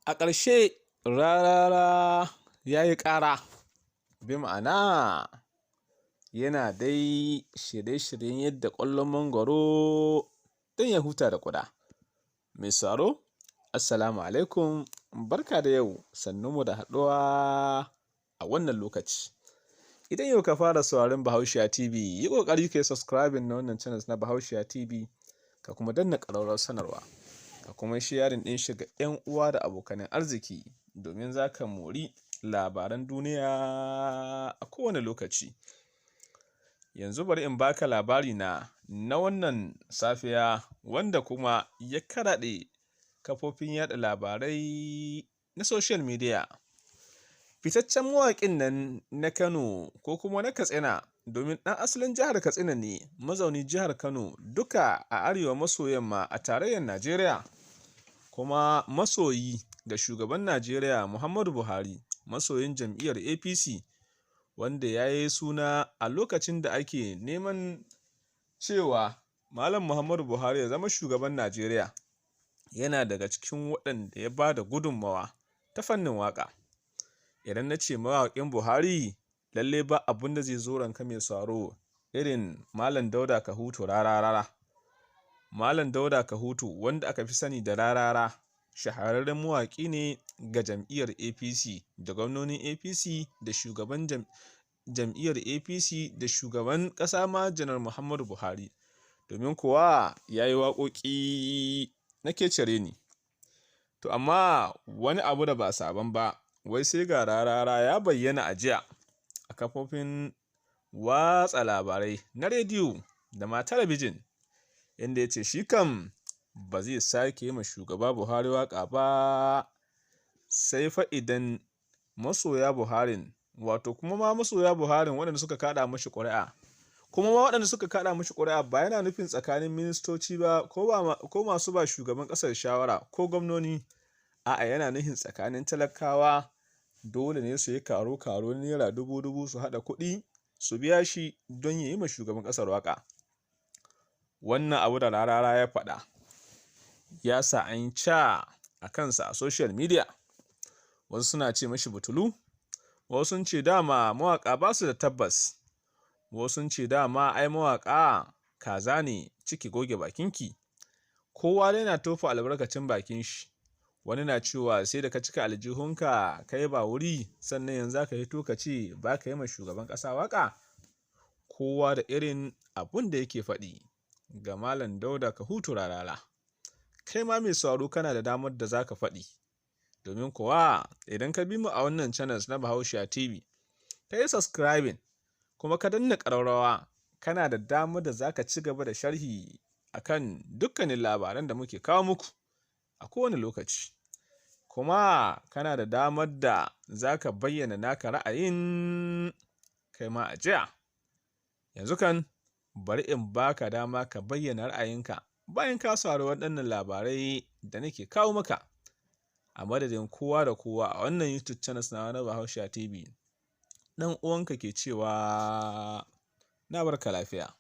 A ƙarshe Rarara ya yi ƙara, bi ma'ana yana dai shirye-shiryen yadda ƙwallon mangwaro don ya huta da ƙuda. Mai sauraro, Assalamu alaikum, barka da yau, sannunmu da haɗuwa a wannan lokaci. Idan yau ka fara sauraron Bahaushiya TV, yi ƙoƙari ka yi subscribing na wannan channel na Bahaushiya TV, ka kuma danna ƙararrawar sanarwa, ka kuma sharing ɗin shi ga 'yan uwa da abokanan arziki domin za ka mori labaran duniya a kowane lokaci. Yanzu bari in baka labari na wannan safiya wanda kuma ya karaɗe kafofin yaɗa labarai na social media. Fitaccen mawaƙin nan na Kano ko kuma na Katsina, domin ɗan asalin jihar Katsina ne, mazauni jihar Kano duka a arewa maso yamma a tarayyar Najeriya, kuma masoyi ga shugaban Najeriya Muhammadu Buhari, masoyin jam'iyyar APC, wanda ya yi suna a lokacin da ake neman cewa Malam Muhammadu Buhari ya zama shugaban Najeriya. Yana daga cikin waɗanda ya ba da gudunmawa ta fannin waƙa. Idan na ce mawaƙin Buhari, lalle ba abin da zai zo ranka mai sauraro irin Malam Dauda Kahutu Rarara. Malam Dauda Kahutu, wanda aka fi sani da Rarara, shahararren mawaƙi ne ga jam'iyyar APC da gwamnonin APC da shugaban jam'iyyar APC da shugaban ƙasa ma Janar Muhammadu Buhari. Domin kuwa ya yi waƙoƙi na kecere ni. To amma wani abu da ba sabon ba, wai sai ga Rarara ya bayyana a jiya a kafofin watsa labarai na rediyo da ma talabijin, inda ya ce shi kam ba zai sake ma shugaba Buhari waƙa ba, sai fa idan masoya Buharin, wato kuma ma masoya Buharin waɗanda suka kaɗa mashi ƙuri'a, kuma ma waɗanda suka kaɗa mashi ƙuri'a ba yana nufin tsakanin ministoci ba ko masu ba shugaban ƙasar shawara ko gwamnoni, a'a yana nufin tsakanin talakawa. Dole ne su yi karo-karo naira dubu-dubu su haɗa kuɗi su biya shi don ya yi ma shugaban ƙasar waƙa. Wannan abu da Rarara ya faɗa ya sa an ca a kansa a social media. Wasu suna ce mashi butulu, wasu sun ce dama mawaƙa ba su da tabbas, wasu sun ce dama ai mawaƙa kaza ne ciki goge bakinki. Kowa dai na tofa albarkacin bakin shi. Wani na cewa sai da ka cika aljihunka kai ba wuri sannan yanzu za ka hito ka ce ba ka yi ma shugaban ƙasa waƙa. Kowa da irin abun da yake faɗi ga Malam Dauda Kahutu Rarara. Kai ma mai sauraro kana da damar da za ka faɗi, domin kuwa idan ka bi mu a wannan channels na Bahaushiya TV, ka yi subscribing kuma ka danna ƙararrawa, kana da damar da za ka ci gaba da sharhi akan dukkanin labaran da muke kawo muku a kowane lokaci. Kuma kana da damar da za ka bayyana naka ra'ayin kai ma a jiya. Yanzu kan bari in baka dama ka bayyana ra'ayinka bayan ka saurari waɗannan labarai da nake kawo maka. A madadin kowa da kowa a wannan YouTube channel na Bahaushiya TV, ɗan uwanka ke cewa na barka lafiya.